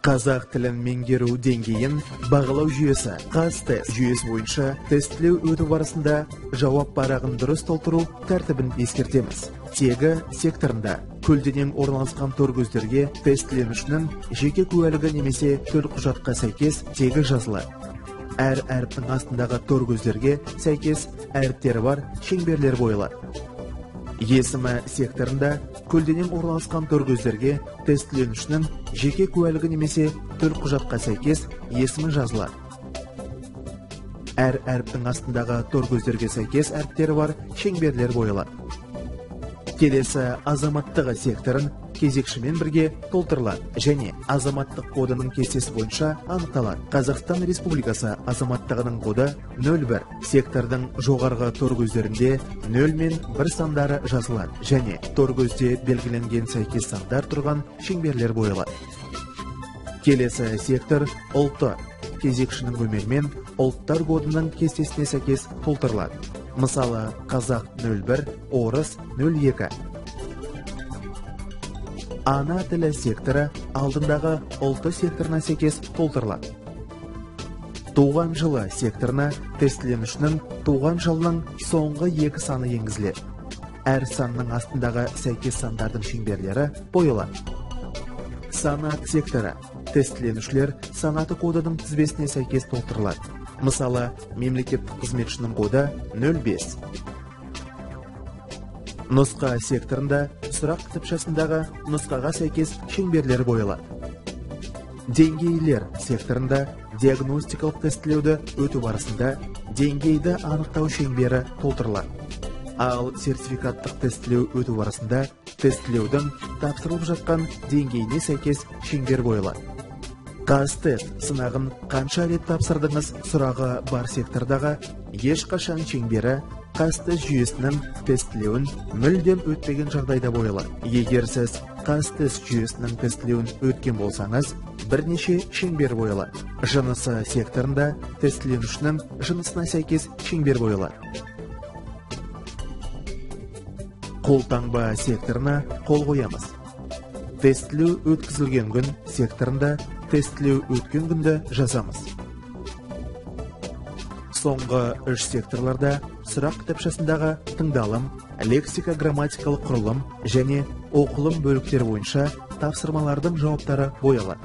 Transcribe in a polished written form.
Қазақ тілін меңгеру деңгейін бағалау жүйесі. Қазтест жүйесі бойынша тестілеу өту барысында жауап парағын дұрыс толтыру тәртібін ескертеміз. Тегі секторында көлденең орналасқан торкөздерге тестіленушінің жеке куәлігі немесе төлқұжатқа сәйкес тегі жазылады. Әр әріптің астындағы торкөздерге сәйкес әріптері бар шеңберлер бойылады. Есімі секторында көлденең орналасқан торкөздерге тестіленушінің жеке куәлігі немесе төлқұжатқа сәйкес есімі жазылады. Әр әріптің астындағы торкөздерге сәйкес әріптері бар шеңберлер бойылады. Келесі азаматтығы секторын кезекшімен бірге толтырылады және азаматтық кодының кестесі бойынша анықталады. Қазақстан Республикасы азаматтығының коды 01. Сектордың жоғарғы торкөздерінде 0 мен 1 сандары жазылады және торкөзде белгіленген сәйкес сандар тұрған шеңберлер бойылады. Келесі сектор ұлты кезекшінің көмегімен ұлттар кодының кестесіне сәйкес толтырылады. Мысалы, қазақ 01, орыс 02. Ана тілі секторы алдындағы ұлты секторына сәйкес толтырылады. Туған жылы секторына тестіленушінің туған жылының соңғы 2 саны енгізіледі. Әр санның астындағы сәйкес сандардың шеңберлері бойылады. Санат секторы тестіленушілер санаты кодының тізбесіне сәйкес толтырылады. Мысалы, мемлекеттік қызметшінің коды 05. Нұсқа секторында сұрақ кітапшасындағы нұсқаға сәйкес шеңберлер бойылады. Деңгейлер секторында диагностикалық тестілеуді өту барысында деңгейді анықтау шеңбері толтырылады. Ал сертификаттық тестілеу өту барысында тестілеудің тапсырылып жатқан деңгейіне сәйкес шеңбер бойылады. Қазтест сынағын қанша рет тапсырдыңыз сұрағы бар сектордағы ешқашан шеңбері Қазтест жүйесінің тестілеуін мүлдем өтпеген жағдайда бойылады. Егер сіз Қазтест жүйесінің тестілеуін өткен болсаңыз, бірнеше шеңбер бойылады. Жынысы секторында тестіленушінің жынысына сәйкес шеңбер бойылады. Қолтаңба секторына қол қоямыз. Тестілеу өткізілген күн секторында тестілеу өткен күнді жазамыз. Соңғы 3 секторларда сұрақ кітапшасындағы тыңдалым, лексика-грамматикалық құрылым және оқылым бөліктері бойынша тапсырмалардың жауаптары боялады.